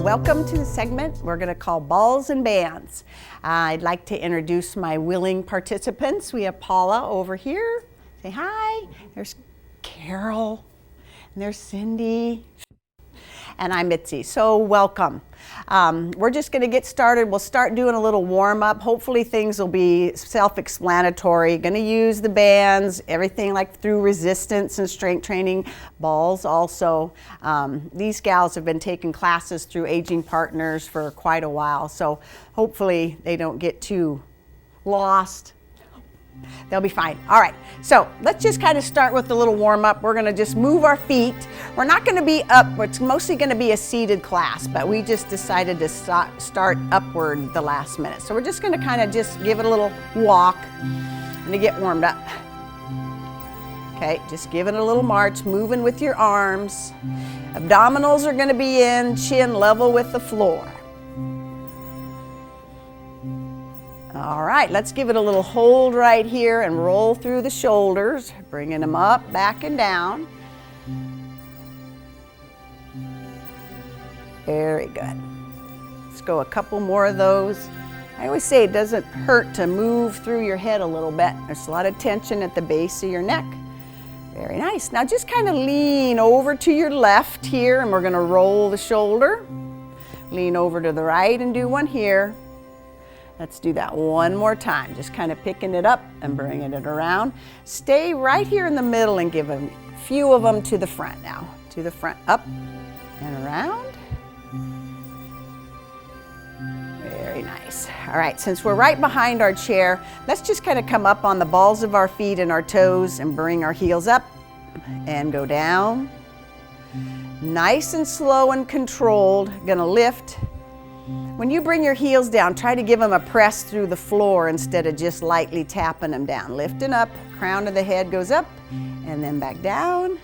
Welcome to the segment we're going to call Balls and Bands. I'd like to introduce my willing participants. We have Paula over here. Say hi. There's Carol. And there's Cindy. And I'm Mitzi. So welcome. We're just going to get started. We'll start doing a little warm-up. Hopefully things will be self-explanatory. Going to use the bands, everything like through resistance and strength training, balls also. These gals have been taking classes through Aging Partners for quite a while, so hopefully they don't get too lost. They'll be fine. All right, so let's just kind of start with a little warm-up. We're going to just move our feet. We're not going to be up. It's mostly going to be a seated class, but we just decided to start upward the last minute. So we're just going to kind of just give it a little walk and to get warmed up. Okay, just give it a little march, moving with your arms. Abdominals are going to be in, chin level with the floor. All right, let's give it a little hold right here and roll through the shoulders, bringing them up, back, and down. Very good. Let's go a couple more of those. I always say it doesn't hurt to move through your head a little bit. There's a lot of tension at the base of your neck. Very nice. Now just kind of lean over to your left here, and we're going to roll the shoulder. Lean over to the right and do one here. Let's do that one more time. Just kind of picking it up and bringing it around. Stay right here in the middle and give a few of them to the front now. To the front, up and around. Very nice. All right, since we're right behind our chair, let's just kind of come up on the balls of our feet and our toes and bring our heels up and go down. Nice and slow and controlled. Gonna lift. When you bring your heels down, try to give them a press through the floor instead of just lightly tapping them down. Lifting up, crown of the head goes up, and then back down,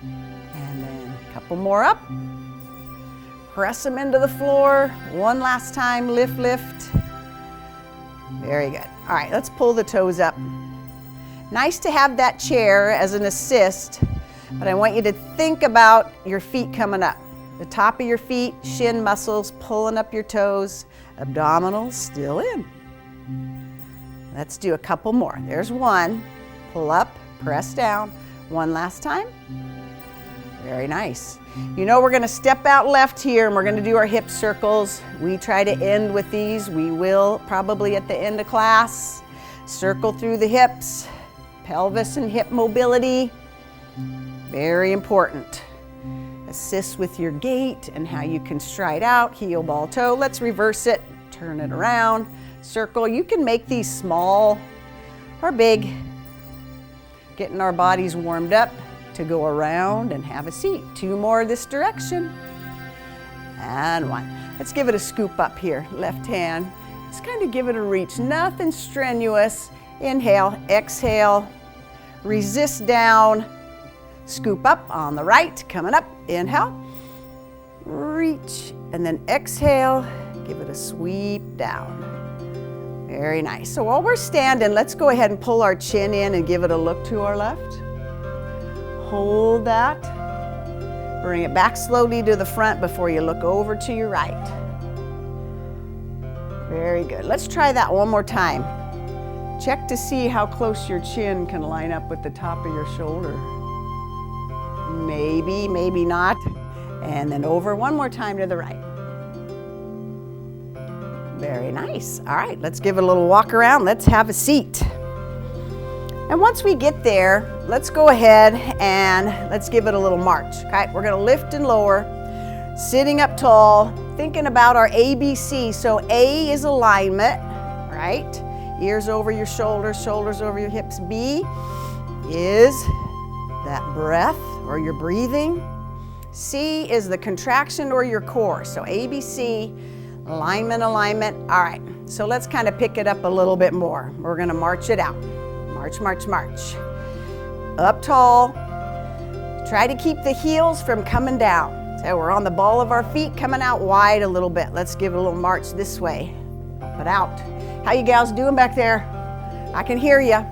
and then a couple more up. Press them into the floor. One last time, lift, lift. Very good. All right, let's pull the toes up. Nice to have that chair as an assist, but I want you to think about your feet coming up. The top of your feet, shin muscles, pulling up your toes, abdominals still in. Let's do a couple more. There's one. Pull up, press down. One last time. Very nice. You know we're going to step out left here and we're going to do our hip circles. We try to end with these. We will probably at the end of class. Circle through the hips, pelvis and hip mobility. Very important. Assist with your gait and how you can stride out, heel, ball, toe. Let's reverse it, turn it around, circle. You can make these small or big, getting our bodies warmed up to go around and have a seat. Two more this direction, and one. Let's give it a scoop up here, left hand. Just kind of give it a reach, nothing strenuous. Inhale, exhale, resist down. Scoop up on the right, coming up, inhale, reach, and then exhale, give it a sweep down. Very nice. So while we're standing, let's go ahead and pull our chin in and give it a look to our left. Hold that. Bring it back slowly to the front before you look over to your right. Very good. Let's try that one more time. Check to see how close your chin can line up with the top of your shoulder. Maybe, maybe not. And then over one more time to the right. Very nice. All right, let's give it a little walk around. Let's have a seat. And once we get there, let's go ahead and let's give it a little march. Okay, we're gonna lift and lower, sitting up tall, thinking about our ABC. So A is alignment, right? Ears over your shoulders, shoulders over your hips. B is that breath or your breathing. C is the contraction or your core. So ABC, alignment, alignment. All right, so let's kind of pick it up a little bit more. We're gonna march it out. March, march, march. Up tall. Try to keep the heels from coming down. So we're on the ball of our feet, coming out wide a little bit. Let's give it a little march this way. Up and out. How you gals doing back there? I can hear you.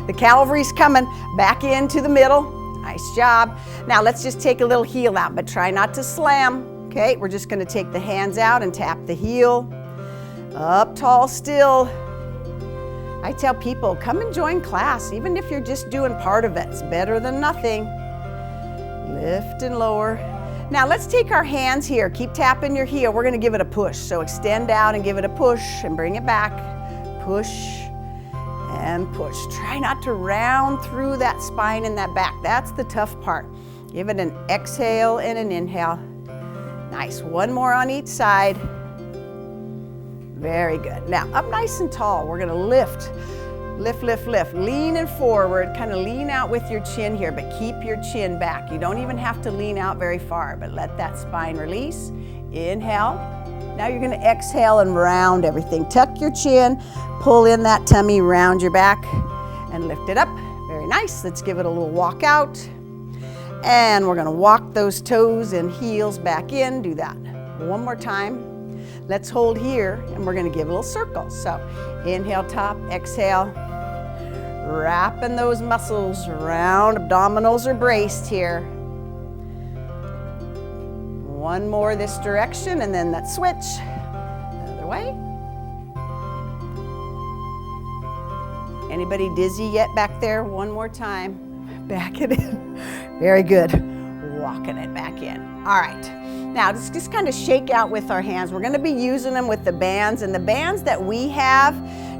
The cavalry's coming back into the middle. Nice job. Now let's just take a little heel out, but try not to slam. Okay, we're just gonna take the hands out and tap the heel. Up tall still. I tell people, come and join class, even if you're just doing part of it. It's better than nothing. Lift and lower. Now let's take our hands here. Keep tapping your heel. We're gonna give it a push. So extend out and give it a push and bring it back. Push and push. Try not to round through that spine and that back. That's the tough part. Give it an exhale and an inhale. Nice. One more on each side. Very good. Now up nice and tall. We're gonna lift. Lift, lift, lift. Leaning forward, kind of lean out with your chin here, but keep your chin back. You don't even have to lean out very far, but let that spine release. Inhale. Now you're gonna exhale and round everything. Tuck your chin, pull in that tummy, round your back, and lift it up. Very nice. Let's give it a little walk out. And we're gonna walk those toes and heels back in. Do that one more time. Let's hold here, and we're gonna give a little circle. So inhale top, exhale. Wrapping those muscles around, abdominals are braced here. One more this direction, and then let's switch. The other way. Anybody dizzy yet back there? One more time. Back it in. Very good. Walking it back in. All right. Now just kind of shake out with our hands. We're gonna be using them with the bands, and the bands that we have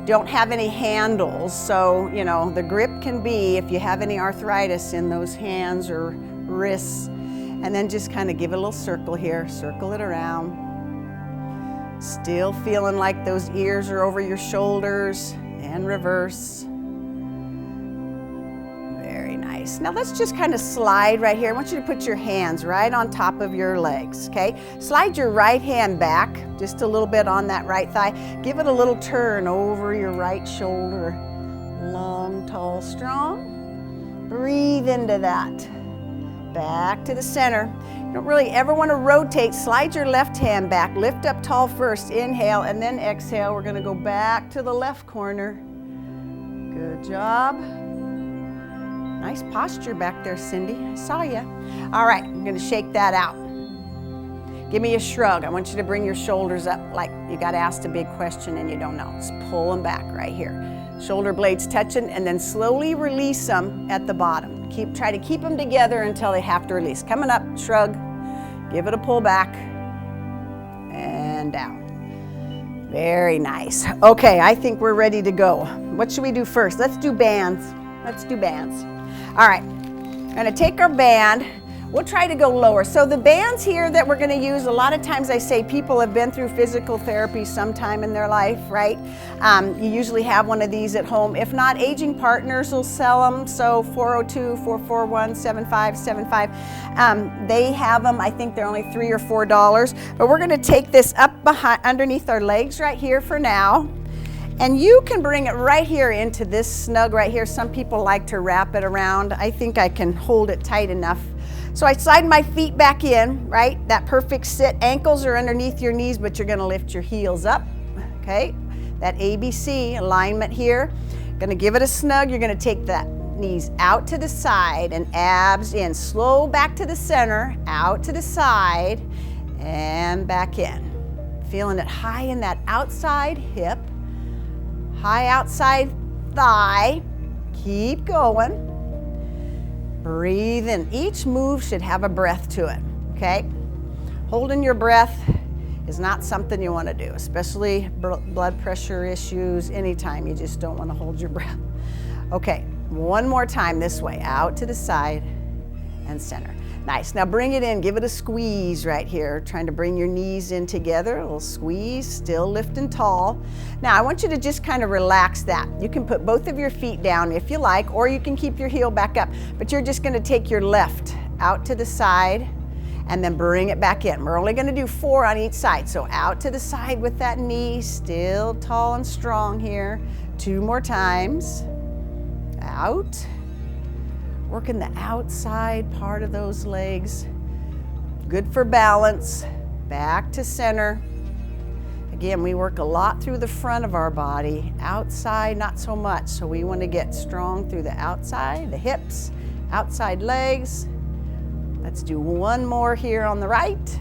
don't have any handles. So, you know, the grip can be, if you have any arthritis in those hands or wrists, and then just kind of give it a little circle here, circle it around. Still feeling like those ears are over your shoulders, and reverse. Very nice. Now let's just kind of slide right here. I want you to put your hands right on top of your legs, okay? Slide your right hand back just a little bit on that right thigh. Give it a little turn over your right shoulder. Long, tall, strong. Breathe into that. Back to the center. You don't really ever want to rotate. Slide your left hand back. Lift up tall first. Inhale and then exhale. We're going to go back to the left corner. Good job. Nice posture back there, Cindy. I saw you. All right, I'm going to shake that out. Give me a shrug. I want you to bring your shoulders up like you got asked a big question and you don't know. Just pull them back right here. Shoulder blades touching, and then slowly release them at the bottom. Try to keep them together until they have to release. Coming up, shrug, give it a pull back, and down. Very nice. Okay, I think we're ready to go. What should we do first? Let's do bands. Let's do bands. All right, I'm gonna take our band. We'll try to go lower. So the bands here that we're gonna use, a lot of times I say people have been through physical therapy sometime in their life, right? You usually have one of these at home. If not, Aging Partners will sell them. So 402-441-7575. They have them. I think they're only $3 or $4. But we're gonna take this up behind, underneath our legs right here for now. And you can bring it right here into this snug right here. Some people like to wrap it around. I think I can hold it tight enough. So I slide my feet back in, right? That perfect sit. Ankles are underneath your knees, but you're gonna lift your heels up, okay? That ABC alignment here. Gonna give it a snug. You're gonna take that knees out to the side and abs in. Slow back to the center, out to the side, and back in. Feeling it high in that outside hip, high outside thigh. Keep going. Breathe in. Each move should have a breath to it, okay? Holding your breath is not something you want to do, especially blood pressure issues, anytime you just don't want to hold your breath. Okay, one more time this way, out to the side and center. Nice, now bring it in, give it a squeeze right here, trying to bring your knees in together, a little squeeze, still lifting tall. Now I want you to just kind of relax that. You can put both of your feet down if you like, or you can keep your heel back up, but you're just gonna take your left out to the side and then bring it back in. We're only gonna do 4 on each side, so out to the side with that knee, still tall and strong here. 2 more times, out. Working the outside part of those legs. Good for balance. Back to center. Again, we work a lot through the front of our body, outside not so much. So we want to get strong through the outside, the hips, outside legs. Let's do one more here on the right.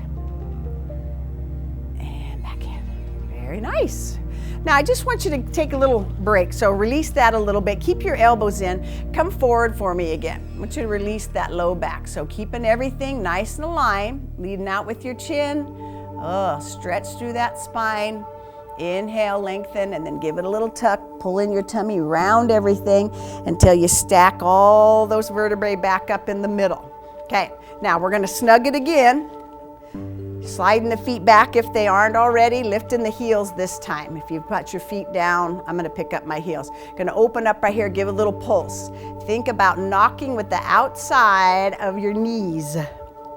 And back in. Very nice. Now I just want you to take a little break. So release that a little bit. Keep your elbows in. Come forward for me again. I want you to release that low back. So keeping everything nice and aligned, leading out with your chin. Stretch through that spine. Inhale, lengthen, and then give it a little tuck. Pull in your tummy, round everything until you stack all those vertebrae back up in the middle. Okay, now we're gonna snug it again. Sliding the feet back if they aren't already, lifting the heels this time. If you put your feet down, I'm gonna pick up my heels. Gonna open up right here, give a little pulse. Think about knocking with the outside of your knees.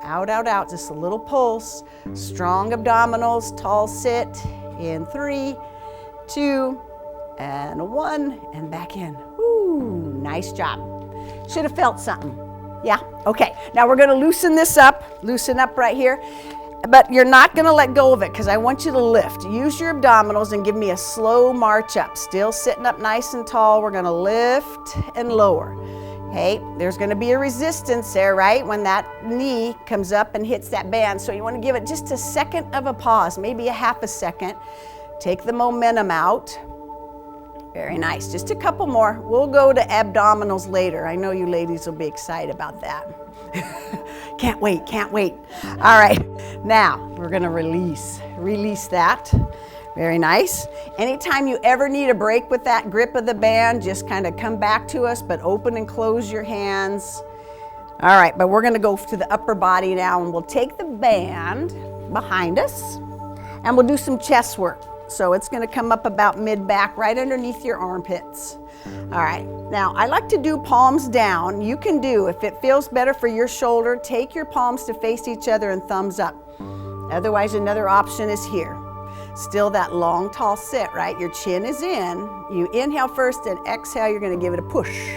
Out, out, out, just a little pulse. Strong abdominals, tall sit. In 3, 2, and 1, and back in. Woo, nice job. Should have felt something. Yeah, okay. Now we're gonna loosen this up, loosen up right here, but you're not gonna let go of it because I want you to lift. Use your abdominals and give me a slow march up. Still sitting up nice and tall. We're gonna lift and lower. Okay, there's gonna be a resistance there, right? When that knee comes up and hits that band. So you wanna give it just a second of a pause, maybe a half a second. Take the momentum out. Very nice, just a couple more. We'll go to abdominals later. I know you ladies will be excited about that. Can't wait, can't wait. All right, now we're gonna release that. Very nice. Anytime you ever need a break with that grip of the band, just kind of come back to us, but open and close your hands. All right, but we're gonna go to the upper body now, and we'll take the band behind us, and we'll do some chest work. So it's gonna come up about mid-back, right underneath your armpits. All right, now I like to do palms down. You can do, if it feels better for your shoulder, take your palms to face each other and thumbs up. Otherwise, another option is here. Still that long, tall sit, right? Your chin is in. You inhale first and exhale, you're gonna give it a push.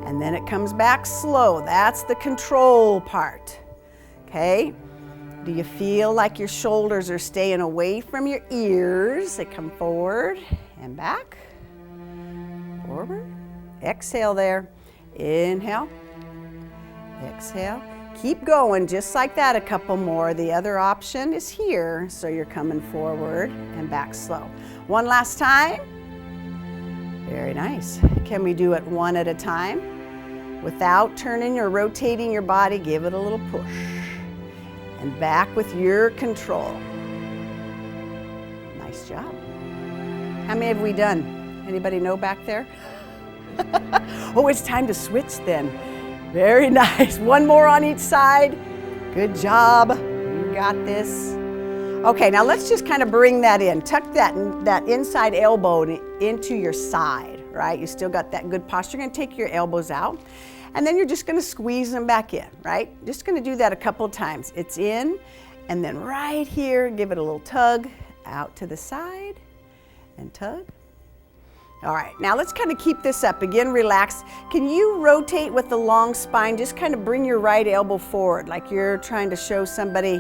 And then it comes back slow. That's the control part, okay? Do you feel like your shoulders are staying away from your ears? They come forward and back, forward. Exhale there. Inhale, exhale. Keep going just like that, a couple more. The other option is here, so you're coming forward and back slow. One last time. Very nice. Can we do it one at a time? Without turning or rotating your body, give it a little push. And back with your control. Nice job. How many have we done? Anybody know back there? Oh, it's time to switch then. Very nice. One more on each side. Good job. You got this. Okay, now let's just kind of bring that in. Tuck that inside elbow into your side, right? You still got that good posture. You're going to take your elbows out, and then you're just going to squeeze them back in, right? Just going to do that a couple of times. It's in, and then right here, give it a little tug out to the side, and tug. All right, now let's kind of keep this up. Again, relax. Can you rotate with the long spine? Just kind of bring your right elbow forward like you're trying to show somebody,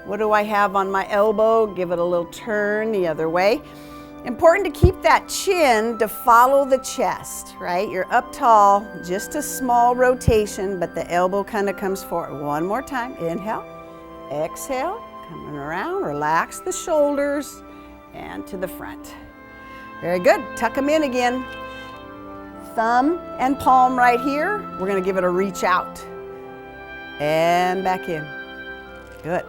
what do I have on my elbow? Give it a little turn the other way. Important to keep that chin to follow the chest, right? You're up tall, just a small rotation, but the elbow kind of comes forward. One more time, inhale, exhale, coming around, relax the shoulders, and to the front. Very good, tuck them in again. Thumb and palm right here. We're gonna give it a reach out. And back in, good.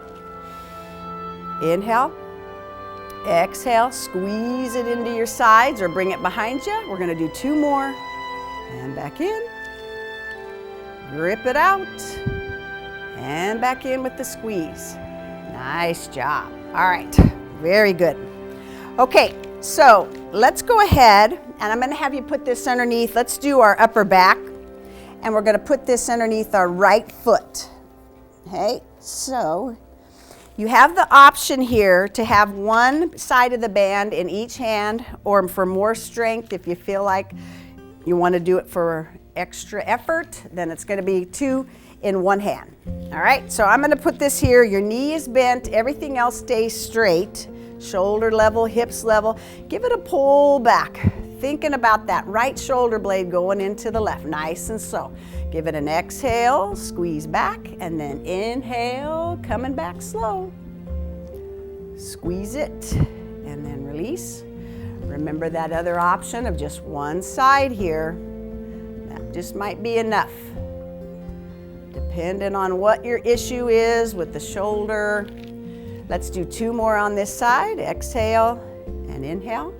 Inhale, exhale, squeeze it into your sides or bring it behind you. We're gonna do 2 more. And back in, grip it out, and back in with the squeeze. Nice job. All right, very good. Okay, so let's go ahead, and I'm gonna have you put this underneath. Let's do our upper back, and we're gonna put this underneath our right foot. Okay, so you have the option here to have one side of the band in each hand, or for more strength, if you feel like you want to do it for extra effort, then it's going to be 2 in one hand. All right, so I'm going to put this here. Your knee is bent, everything else stays straight. Shoulder level, hips level. Give it a pull back. Thinking about that right shoulder blade going into the left, nice and slow. Give it an exhale, squeeze back, and then inhale, coming back slow. Squeeze it, and then release. Remember that other option of just one side here. That just might be enough. Depending on what your issue is with the shoulder. Let's do 2 more on this side. Exhale and inhale.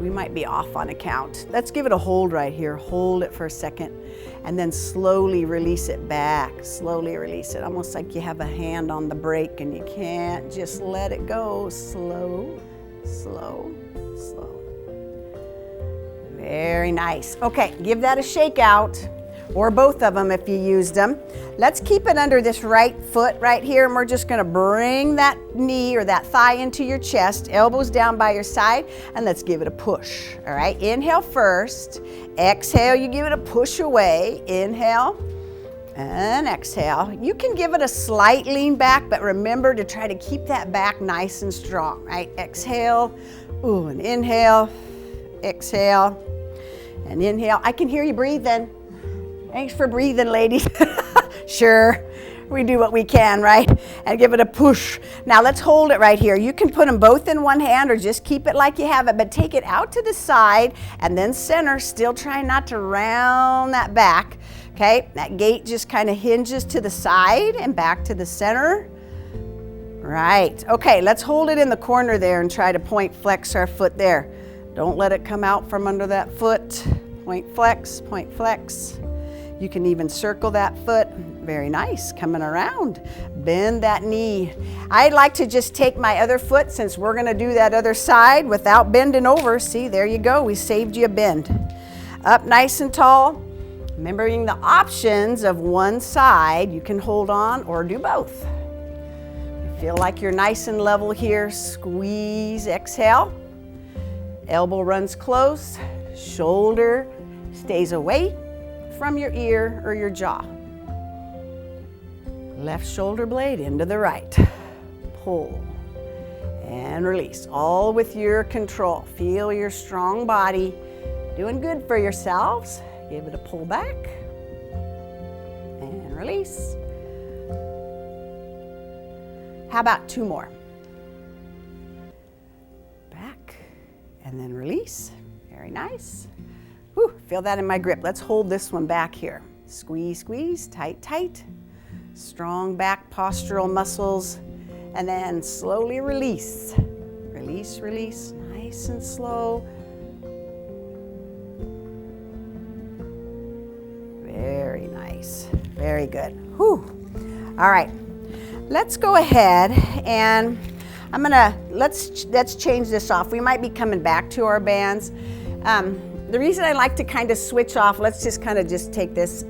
We might be off on a count. Let's give it a hold right here. Hold it for a second and then slowly release it back. Slowly release it, almost like you have a hand on the brake and you can't just let it go. Slow, slow, slow. Very nice. Okay, give that a shake out, or both of them if you used them. Let's keep it under this right foot right here, and we're just gonna bring that knee or that thigh into your chest, elbows down by your side, and let's give it a push. All right, inhale first, exhale, you give it a push away, inhale, and exhale. You can give it a slight lean back, but remember to try to keep that back nice and strong, right? Exhale, ooh, and inhale, exhale, and inhale. I can hear you breathing. Thanks for breathing, ladies. Sure, we do what we can, right? And give it a push. Now let's hold it right here. You can put them both in one hand or just keep it like you have it, but take it out to the side and then center, still trying not to round that back. Okay, that gait just kind of hinges to the side and back to the center. Right, okay, let's hold it in the corner there and try to point flex our foot there. Don't let it come out from under that foot. Point flex, point flex. You can even circle that foot. Very nice, coming around. Bend that knee. I'd like to just take my other foot, since we're gonna do that other side without bending over. See, there you go, we saved you a bend. Up nice and tall. Remembering the options of one side, you can hold on or do both. Feel like you're nice and level here. Squeeze, exhale. Elbow runs close, shoulder stays away from your ear or your jaw. Left shoulder blade into the right. Pull and release, all with your control. Feel your strong body doing good for yourselves. Give it a pull back and release. How about 2 more? Back and then release. Very nice. Whew, feel that in my grip. Let's hold this one back here. Squeeze, squeeze, tight, tight. Strong back postural muscles. And then slowly release. Release, release, nice and slow. Very nice, very good. Whew. All right, let's go ahead and let's change this off. We might be coming back to our bands. The reason I like to kind of switch off, let's just kind of just take this,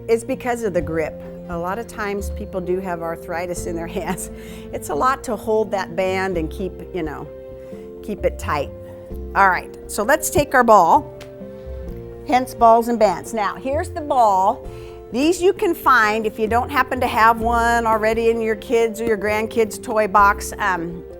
is because of the grip. A lot of times people do have arthritis in their hands. It's a lot to hold that band and keep it tight. All right, so let's take our ball, hence balls and bands. Now, here's the ball. These you can find if you don't happen to have one already in your kids' or your grandkids' toy box.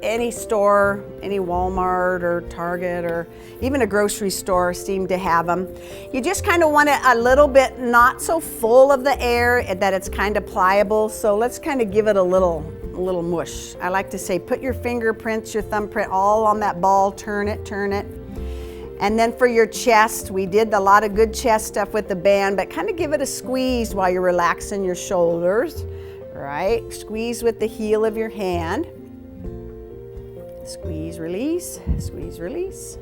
Any store, any Walmart or Target or even a grocery store seem to have them. You just kind of want it a little bit not so full of the air that it's kind of pliable. So let's kind of give it a little mush. I like to say put your fingerprints, your thumbprint all on that ball, turn it, turn it. And then for your chest, we did a lot of good chest stuff with the band, but kind of give it a squeeze while you're relaxing your shoulders, right? Squeeze with the heel of your hand. Squeeze, release, squeeze, release.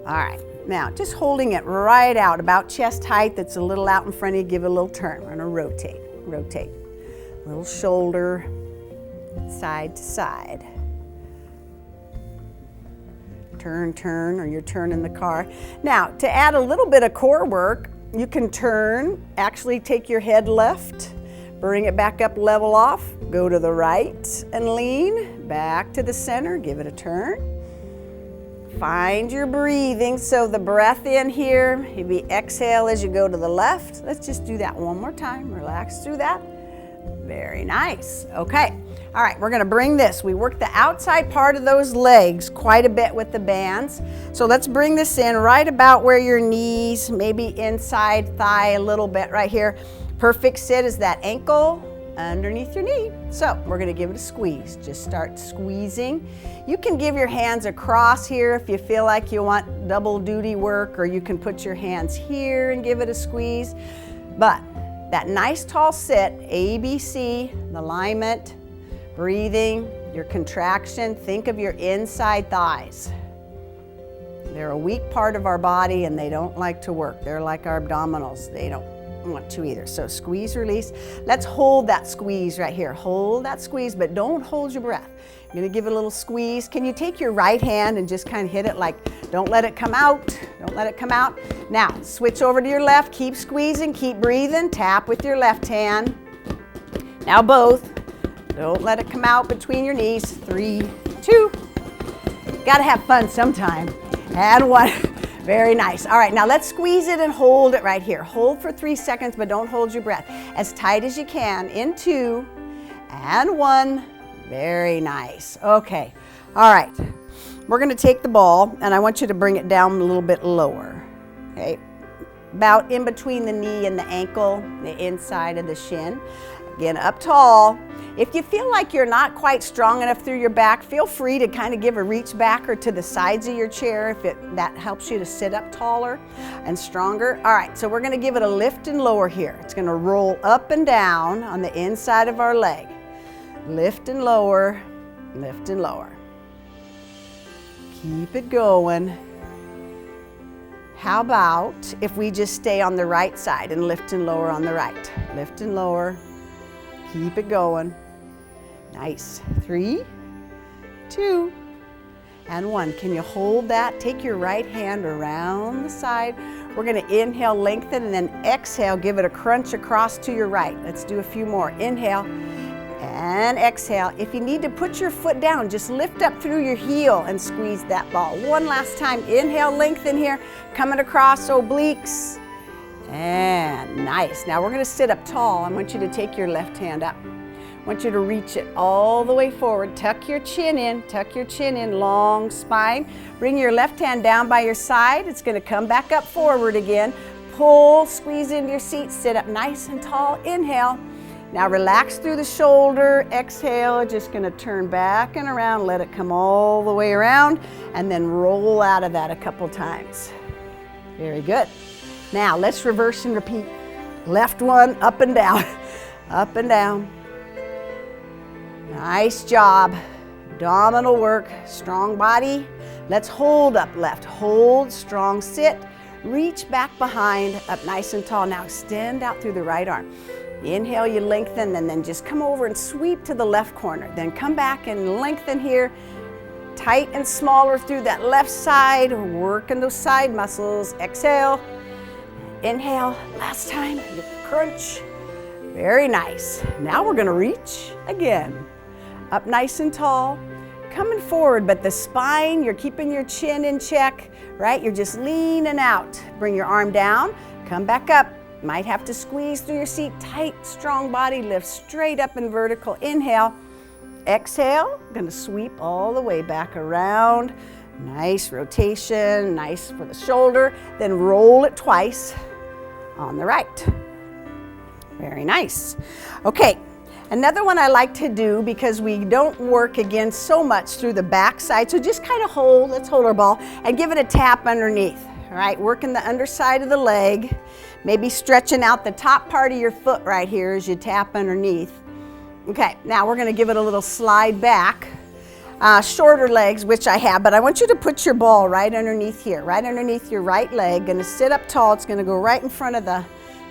All right, now just holding it right out, about chest height, that's a little out in front of you, give it a little turn. We're gonna rotate, rotate. Little shoulder, side to side. Turn, turn, or you're turning the car. Now, to add a little bit of core work, you can turn, actually take your head left, bring it back up, level off, go to the right and lean, back to the center, give it a turn. Find your breathing, so the breath in here, maybe exhale as you go to the left. Let's just do that one more time, relax through that. Very nice. Okay. All right, we're going to bring this. We work the outside part of those legs quite a bit with the bands. So let's bring this in right about where your knees, maybe inside thigh a little bit right here. Perfect sit is that ankle underneath your knee. So we're going to give it a squeeze. Just start squeezing. You can give your hands across here if you feel like you want double duty work, or you can put your hands here and give it a squeeze. But that nice tall sit, ABC, the alignment, breathing, your contraction, think of your inside thighs. They're a weak part of our body and they don't like to work. They're like our abdominals. They don't want to either. So squeeze, release. Let's hold that squeeze right here. Hold that squeeze, but don't hold your breath. You're gonna give it a little squeeze. Can you take your right hand and just kind of hit it like, don't let it come out. Don't let it come out. Now, switch over to your left. Keep squeezing, keep breathing. Tap with your left hand. Now both. Don't let it come out between your knees. 3, 2. Gotta have fun sometime. And 1. Very nice. All right, now let's squeeze it and hold it right here. Hold for 3 seconds, but don't hold your breath. As tight as you can. In 2 and 1. Very nice. Okay. All right. We're going to take the ball, and I want you to bring it down a little bit lower. Okay. About in between the knee and the ankle, the inside of the shin. Again, up tall. If you feel like you're not quite strong enough through your back, feel free to kind of give a reach back or to the sides of your chair if that helps you to sit up taller and stronger. All right, so we're going to give it a lift and lower here. It's going to roll up and down on the inside of our leg. Lift and lower, lift and lower. Keep it going. How about if we just stay on the right side and lift and lower on the right? Lift and lower. Keep it going. Nice. 3, 2, and 1. Can you hold that? Take your right hand around the side. We're going to inhale, lengthen, and then exhale. Give it a crunch across to your right. Let's do a few more. Inhale and exhale. If you need to put your foot down, just lift up through your heel and squeeze that ball. One last time. Inhale, lengthen here. Coming across obliques. And nice. Now we're going to sit up tall. I want you to take your left hand up. I want you to reach it all the way forward. Tuck your chin in, long spine. Bring your left hand down by your side. It's going to come back up forward again. Pull, squeeze into your seat, sit up nice and tall. Inhale. Now relax through the shoulder. Exhale, just going to turn back and around. Let it come all the way around and then roll out of that a couple times. Very good. Now let's reverse and repeat. Left one, up and down, up and down. Nice job. Abdominal work, strong body. Let's hold up left. Hold, strong sit. Reach back behind, up nice and tall. Now extend out through the right arm. Inhale, you lengthen, and then just come over and sweep to the left corner. Then come back and lengthen here. Tight and smaller through that left side. Working those side muscles. Exhale. Inhale, last time, you crunch. Very nice. Now we're gonna reach again. Up nice and tall, coming forward, but the spine, you're keeping your chin in check, right? You're just leaning out. Bring your arm down, come back up. Might have to squeeze through your seat. Tight, strong body, lift straight up and vertical. Inhale, exhale, gonna sweep all the way back around. Nice rotation, nice for the shoulder. Then roll it twice on the right. Very nice. Okay, another one I like to do because we don't work again so much through the back side, so just kind of hold, let's hold our ball and give it a tap underneath. All right, working the underside of the leg, maybe stretching out the top part of your foot right here as you tap underneath. Okay, now we're gonna give it a little slide back. Shorter legs, which I have, but I want you to put your ball right underneath here, right underneath your right leg. Gonna sit up tall. It's gonna go right in front of the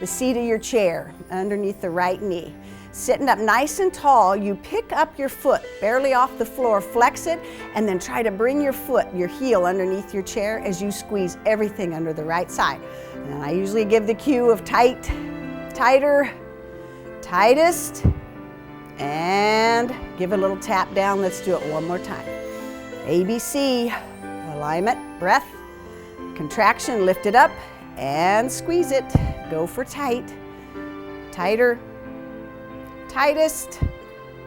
seat of your chair, underneath the right knee. Sitting up nice and tall, you pick up your foot barely off the floor, flex it, and then try to bring your foot, your heel underneath your chair as you squeeze everything under the right side. And I usually give the cue of tight, tighter, tightest, and give a little tap down. Let's do it one more time. ABC, alignment, breath, contraction, lift it up, and squeeze it. Go for tight, tighter, tightest.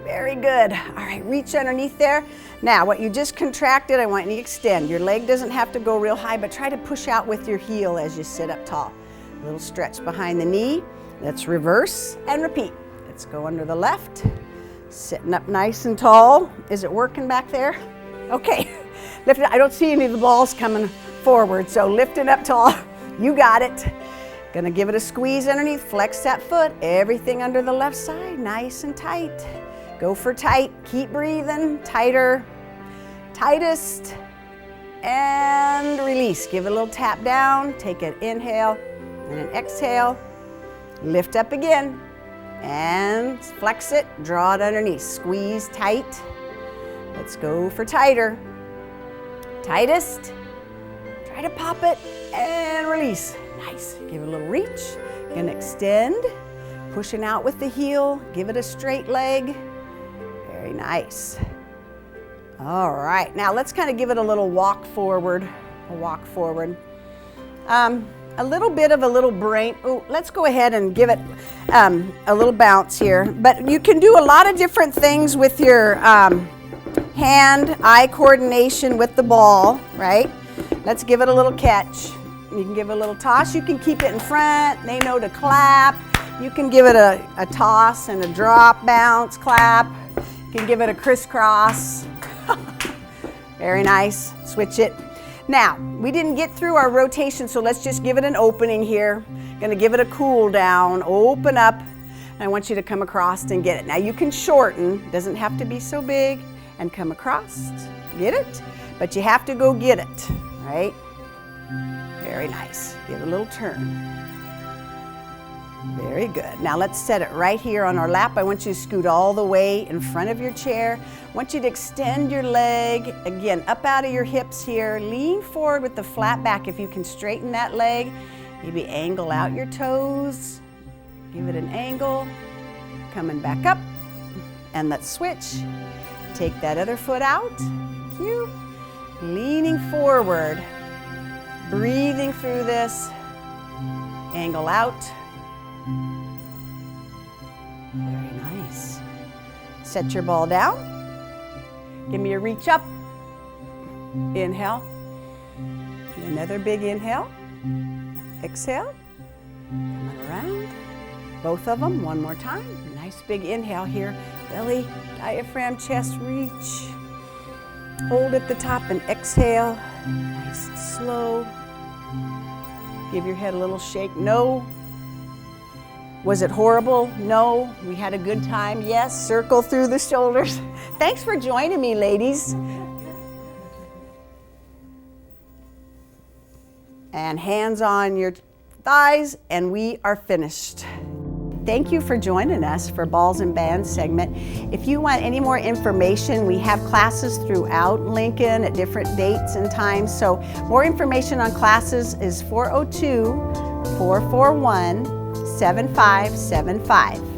Very good. All right, reach underneath there. Now, what you just contracted, I want you to extend. Your leg doesn't have to go real high, but try to push out with your heel as you sit up tall. A little stretch behind the knee. Let's reverse and repeat. Let's go under the left. Sitting up nice and tall. Is it working back there? Okay. Lift it. I don't see any of the balls coming forward, so lift it up tall. You got it. Gonna give it a squeeze underneath. Flex that foot. Everything under the left side, nice and tight. Go for tight. Keep breathing. Tighter. Tightest. And release. Give it a little tap down. Take an inhale and an exhale. Lift up again. And flex it. Draw it underneath. Squeeze tight. Let's go for tighter. Tightest. Try to pop it and release. Nice. Give it a little reach. Gonna extend. Pushing out with the heel. Give it a straight leg. Very nice. All right, now let's kind of give it a little walk forward. A walk forward. A little bit of a little brain. Oh, let's go ahead and give it a little bounce here. But you can do a lot of different things with your hand-eye coordination with the ball, right? Let's give it a little catch. You can give it a little toss. You can keep it in front. They know to clap. You can give it a toss and a drop, bounce, clap. You can give it a crisscross. Very nice. Switch it. Now, we didn't get through our rotation, so let's just give it an opening here. Gonna give it a cool down. Open up. I want you to come across and get it. Now you can shorten. Doesn't have to be so big. And come across. Get it? But you have to go get it, right? Very nice. Give it a little turn. Very good. Now let's set it right here on our lap. I want you to scoot all the way in front of your chair. I want you to extend your leg, again, up out of your hips here. Lean forward with the flat back. If you can straighten that leg, maybe angle out your toes. Give it an angle. Coming back up. And let's switch. Take that other foot out. Thank you. Leaning forward. Breathing through this. Angle out. Very nice. Set your ball down. Give me a reach up. Inhale. Another big inhale. Exhale. Coming around. Both of them, one more time. Nice big inhale here. Belly, diaphragm, chest, reach. Hold at the top and exhale. Nice and slow. Give your head a little shake. No. Was it horrible? No. We had a good time? Yes. Circle through the shoulders. Thanks for joining me, ladies. And hands on your thighs, and we are finished. Thank you for joining us for Balls and Bands segment. If you want any more information, we have classes throughout Lincoln at different dates and times. So more information on classes is 402-441-7575.